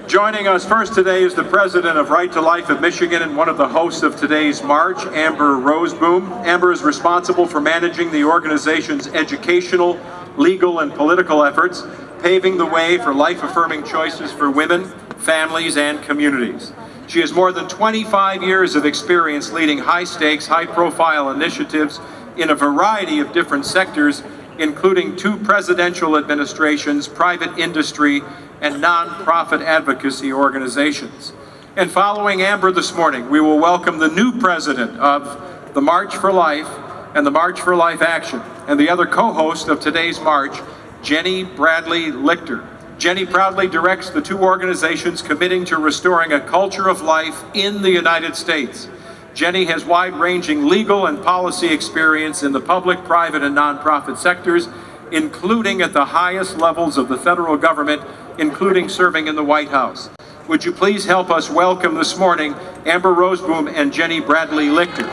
Joining us first today is the president of Right to Life of Michigan and one of the hosts of today's march, Amber Roseboom. Amber is responsible for managing the organization's educational, legal, and political efforts, paving the way for life-affirming choices for women, families, and communities. She has more than 25 years of experience leading high-stakes, high-profile initiatives in a variety of different sectors, including 2 presidential administrations, private industry, and nonprofit advocacy organizations. And following Amber this morning, we will welcome the new president of the March for Life and the March for Life Action, and the other co-host of today's march, Jennie Bradley Lichter. Jennie proudly directs the 2 organizations committing to restoring a culture of life in the United States. Jennie has wide-ranging legal and policy experience in the public, private, and nonprofit sectors, including at the highest levels of the federal government, including serving in the White House. Would you please help us welcome this morning Amber Roseboom and Jennie Bradley Lichter.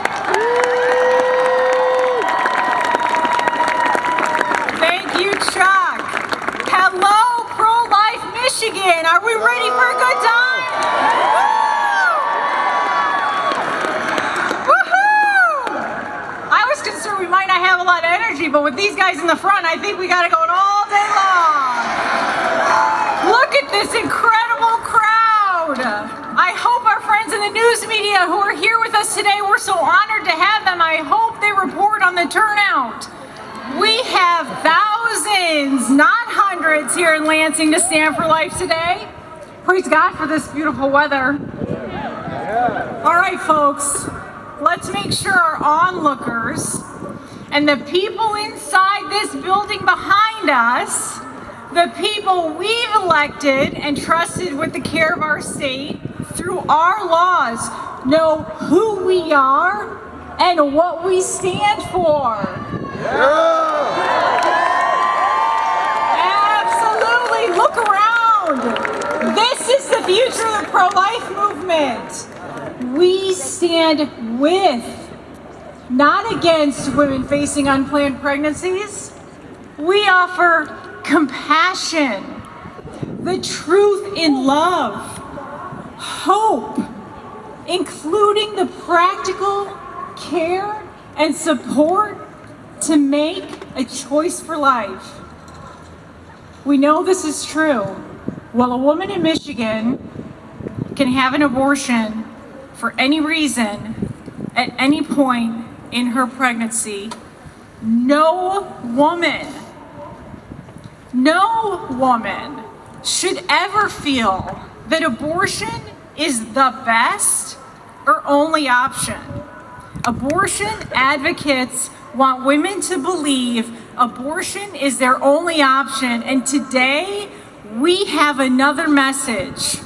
Thank you, Chuck. Hello, Pro-Life Michigan. Are we ready for a good time? Woohoo! I was concerned we might not have a lot of energy, but with these guys in the front, I think we got it going all day long. Look at this incredible crowd. I hope our friends in the news media who are here with us today, we're so honored to have them. I hope they report on the turnout. We have thousands, not hundreds, here in Lansing to stand for life today. Praise God for this beautiful weather. All right, folks, let's make sure our onlookers and the people inside this building behind us, the people we've elected and trusted with the care of our state through our laws, know who we are and what we stand for. Absolutely, look around. This is the future of the pro-life movement. We stand with, not against women facing unplanned pregnancies. We offer compassion, the truth in love, hope, including the practical care and support to make a choice for life. We know this is true. While a woman in Michigan can have an abortion for any reason at any point in her pregnancy, no woman should ever feel that abortion is the best or only option. Abortion advocates want women to believe abortion is their only option, and today we have another message,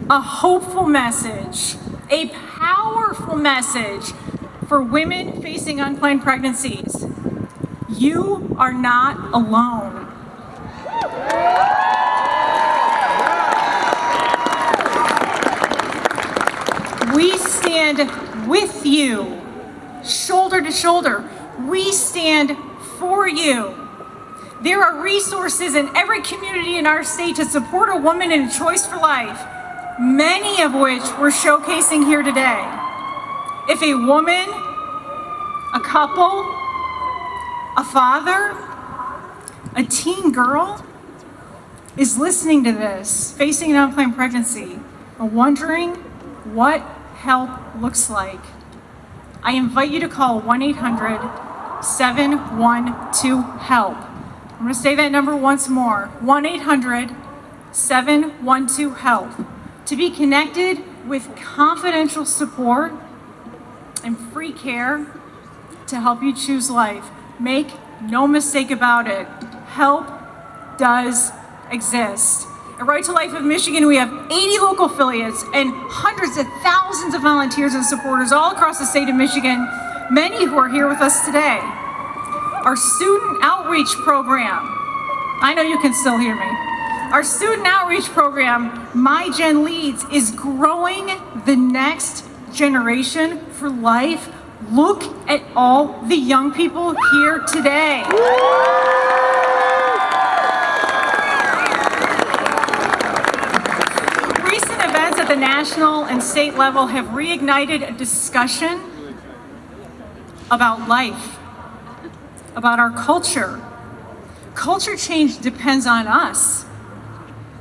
a hopeful message, a powerful message for women facing unplanned pregnancies. You are not alone. We stand with you, shoulder to shoulder. We stand for you. There are resources in every community in our state to support a woman in a choice for life, many of which we're showcasing here today. If a woman, a couple, a father, a teen girl is listening to this, facing an unplanned pregnancy, and wondering what help looks like, I invite you to call 1-800-712-HELP. I'm going to say that number once more, 1-800-712-HELP, to be connected with confidential support and free care to help you choose life. Make no mistake about it, help does exist. At Right to Life of Michigan, we have 80 local affiliates and hundreds of thousands of volunteers and supporters all across the state of Michigan, many who are here with us today. Our student outreach program, I know you can still hear me. Our student outreach program, My Gen Leads, is growing the next generation for life. Look at all the young people here today. the national and state level have reignited a discussion about life, about our culture. Culture change depends on us.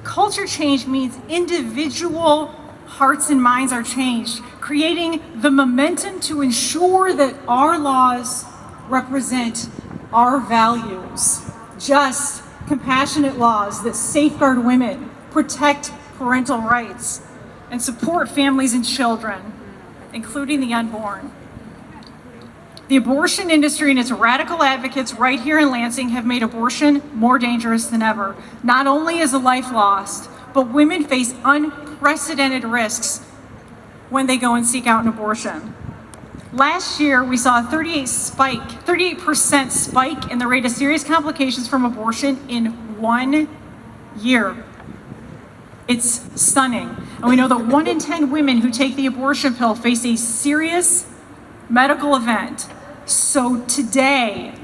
Culture change means individual hearts and minds are changed, creating the momentum to ensure that our laws represent our values. Just, compassionate laws that safeguard women, protect parental rights, and support families and children, including the unborn. The abortion industry and its radical advocates right here in Lansing have made abortion more dangerous than ever. Not only is a life lost, but women face unprecedented risks when they go and seek out an abortion. Last year, we saw a 38% spike in the rate of serious complications from abortion in 1 year. It's stunning. And we know that 1 in 10 women who take the abortion pill face a serious medical event. So today,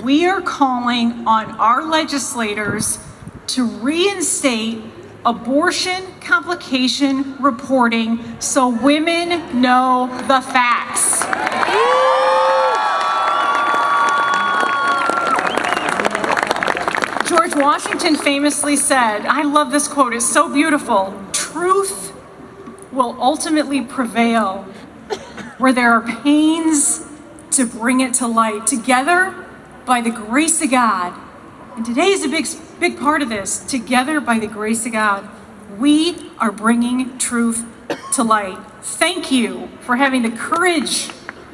we are calling on our legislators to reinstate abortion complication reporting so women know the facts. George Washington famously said, I love this quote, it's so beautiful, truth will ultimately prevail where there are pains to bring it to light. Together, by the grace of God, and today is a big part of this, together by the grace of God, we are bringing truth to light. Thank you for having the courage,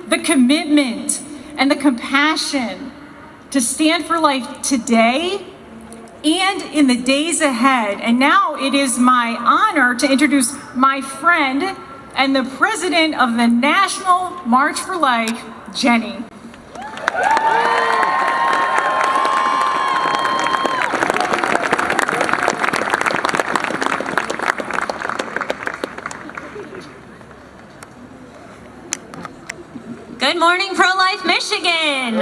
the commitment, and the compassion to stand for life today and in the days ahead. And now it is my honor to introduce my friend and the president of the National March for Life, Jennie. Good morning, Pro-Life Michigan.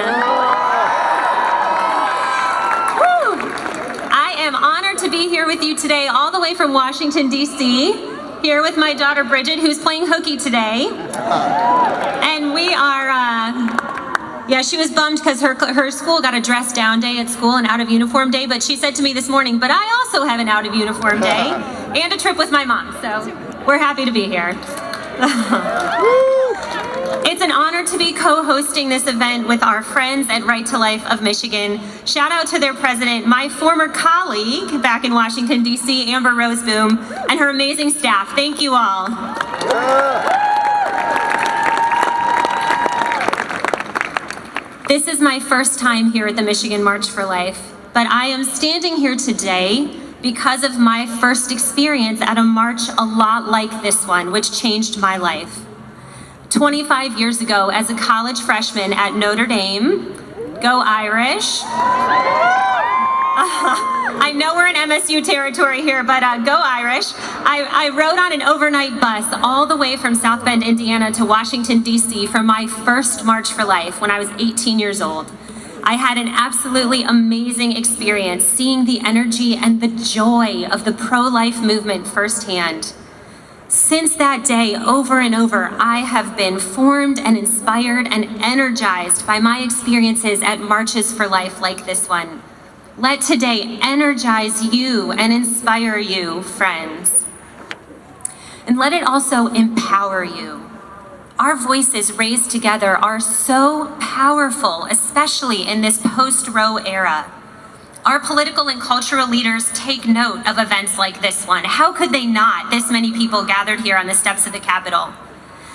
I am honored to be here with you today, all the way from Washington, D.C., here with my daughter Bridget, who's playing hooky today. And we are, she was bummed because her school got a dress down day at school and out of uniform day, but she said to me this morning, but I also have an out of uniform day and a trip with my mom, so we're happy to be here. It's an honor to be co-hosting this event with our friends at Right to Life of Michigan. Shout out to their president, my former colleague back in Washington, D.C., Amber Roseboom, and her amazing staff. Thank you all. This is my first time here at the Michigan March for Life, but I am standing here today because of my first experience at a march a lot like this one, which changed my life. 25 years ago, as a college freshman at Notre Dame, go Irish. I know we're in MSU territory here, but go Irish. I rode on an overnight bus all the way from South Bend, Indiana to Washington, D.C. for my first March for Life when I was 18 years old. I had an absolutely amazing experience seeing the energy and the joy of the pro-life movement firsthand. Since that day, over and over, I have been formed and inspired and energized by my experiences at Marches for Life like this one. Let today energize you and inspire you, friends. And let it also empower you. Our voices raised together are so powerful, especially in this post-Roe era. Our political and cultural leaders take note of events like this one. How could they not? This many people gathered here on the steps of the Capitol.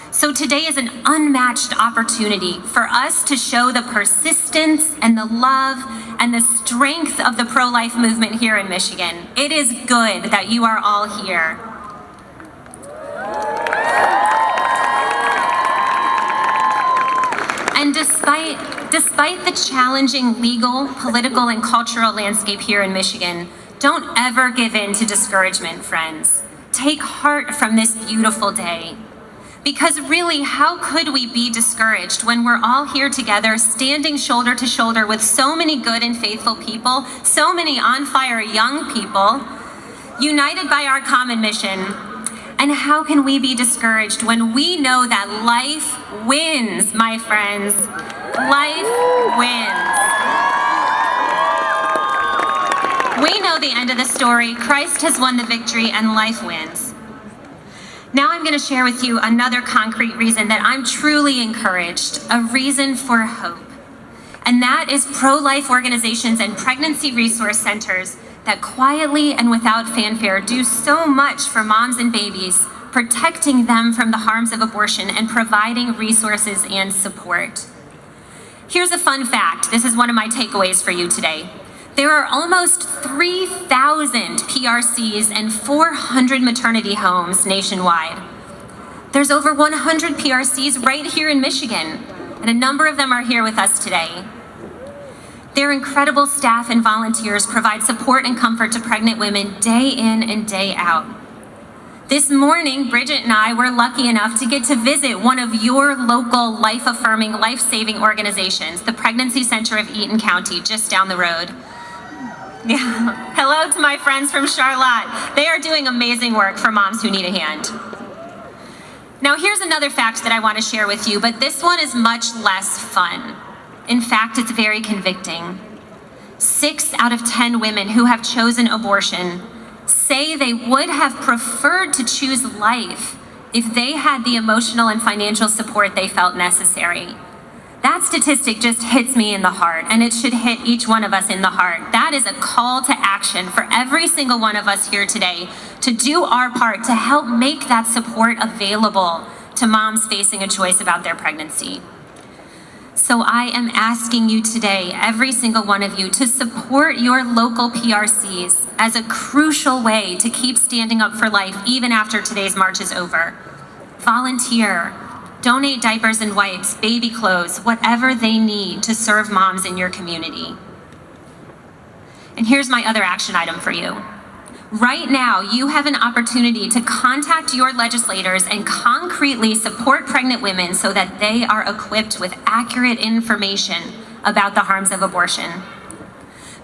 So today is an unmatched opportunity for us to show the persistence and the love and the strength of the pro-life movement here in Michigan. It is good that you are all here. And despite the challenging legal, political, and cultural landscape here in Michigan, don't ever give in to discouragement, friends. Take heart from this beautiful day. Because really, how could we be discouraged when we're all here together, standing shoulder to shoulder with so many good and faithful people, so many on fire young people, united by our common mission, And how can we be discouraged when we know that life wins, my friends? Life wins. We know the end of the story. Christ has won the victory and life wins. Now I'm going to share with you another concrete reason that I'm truly encouraged, a reason for hope. And that is pro-life organizations and pregnancy resource centers that quietly and without fanfare do so much for moms and babies, protecting them from the harms of abortion and providing resources and support. Here's a fun fact. This is one of my takeaways for you today. There are almost 3,000 PRCs and 400 maternity homes nationwide. There's over 100 PRCs right here in Michigan, and a number of them are here with us today. Their incredible staff and volunteers provide support and comfort to pregnant women day in and day out. This morning, Bridget and I were lucky enough to get to visit one of your local life-affirming, life-saving organizations, the Pregnancy Center of Eaton County, just down the road. Yeah. Hello to my friends from Charlotte. They are doing amazing work for moms who need a hand. Now here's another fact that I want to share with you, but this one is much less fun. In fact, it's very convicting. 6 out of 10 women who have chosen abortion say they would have preferred to choose life if they had the emotional and financial support they felt necessary. That statistic just hits me in the heart, and it should hit each one of us in the heart. That is a call to action for every single one of us here today to do our part to help make that support available to moms facing a choice about their pregnancy. So I am asking you today, every single one of you, to support your local PRCs as a crucial way to keep standing up for life even after today's march is over. Volunteer. Donate diapers and wipes, baby clothes, whatever they need to serve moms in your community. And here's my other action item for you. Right now, you have an opportunity to contact your legislators and concretely support pregnant women so that they are equipped with accurate information about the harms of abortion.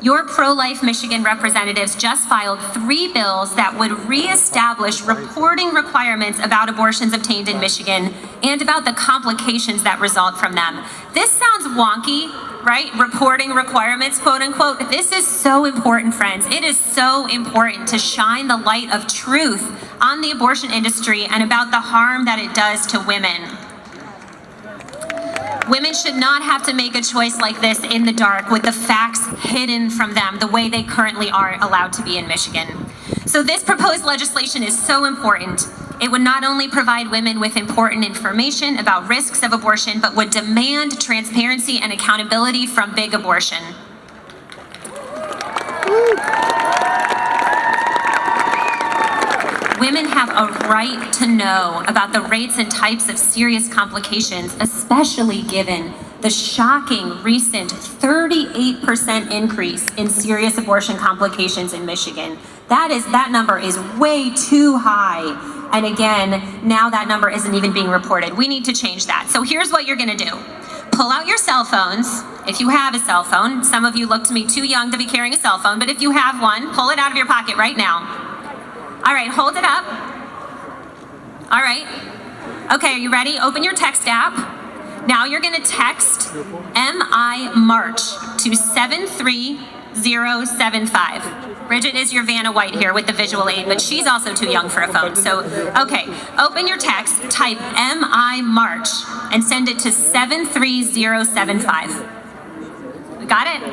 Your pro-life Michigan representatives just filed 3 bills that would reestablish reporting requirements about abortions obtained in Michigan and about the complications that result from them. This sounds wonky, right? Reporting requirements, quote unquote. This is so important, friends. It is so important to shine the light of truth on the abortion industry and about the harm that it does to women. Women should not have to make a choice like this in the dark with the facts hidden from them the way they currently are allowed to be in Michigan. So this proposed legislation is so important. It would not only provide women with important information about risks of abortion, but would demand transparency and accountability from big abortion. Women have a right to know about the rates and types of serious complications, especially given the shocking recent 38% increase in serious abortion complications in Michigan. That number is way too high. And again, now that number isn't even being reported. We need to change that. So here's what you're gonna do. Pull out your cell phones, if you have a cell phone. Some of you look to me too young to be carrying a cell phone, but if you have one, pull it out of your pocket right now. All right, hold it up. All right. Okay, are you ready? Open your text app. Now you're gonna text MI March to 73075. Bridget is your Vanna White here with the visual aid, but she's also too young for a phone. So, okay, open your text, type MI March, and send it to 73075. Got it?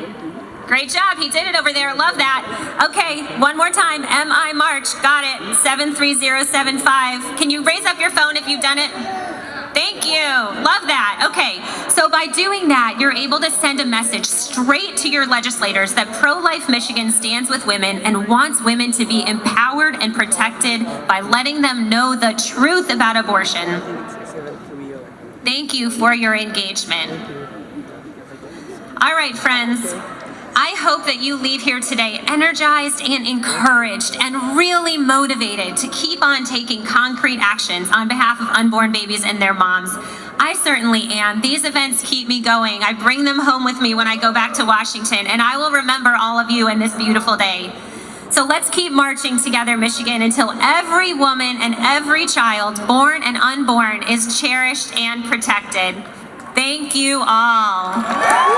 Great job, he did it over there, love that. Okay, one more time, MI March, got it, 73075. Can you raise up your phone if you've done it? Thank you, love that. Okay, so by doing that, you're able to send a message straight to your legislators that Pro-Life Michigan stands with women and wants women to be empowered and protected by letting them know the truth about abortion. Thank you for your engagement. All right, friends. I hope that you leave here today energized and encouraged and really motivated to keep on taking concrete actions on behalf of unborn babies and their moms. I certainly am. These events keep me going. I bring them home with me when I go back to Washington, and I will remember all of you in this beautiful day. So let's keep marching together, Michigan, until every woman and every child, born and unborn, is cherished and protected. Thank you all.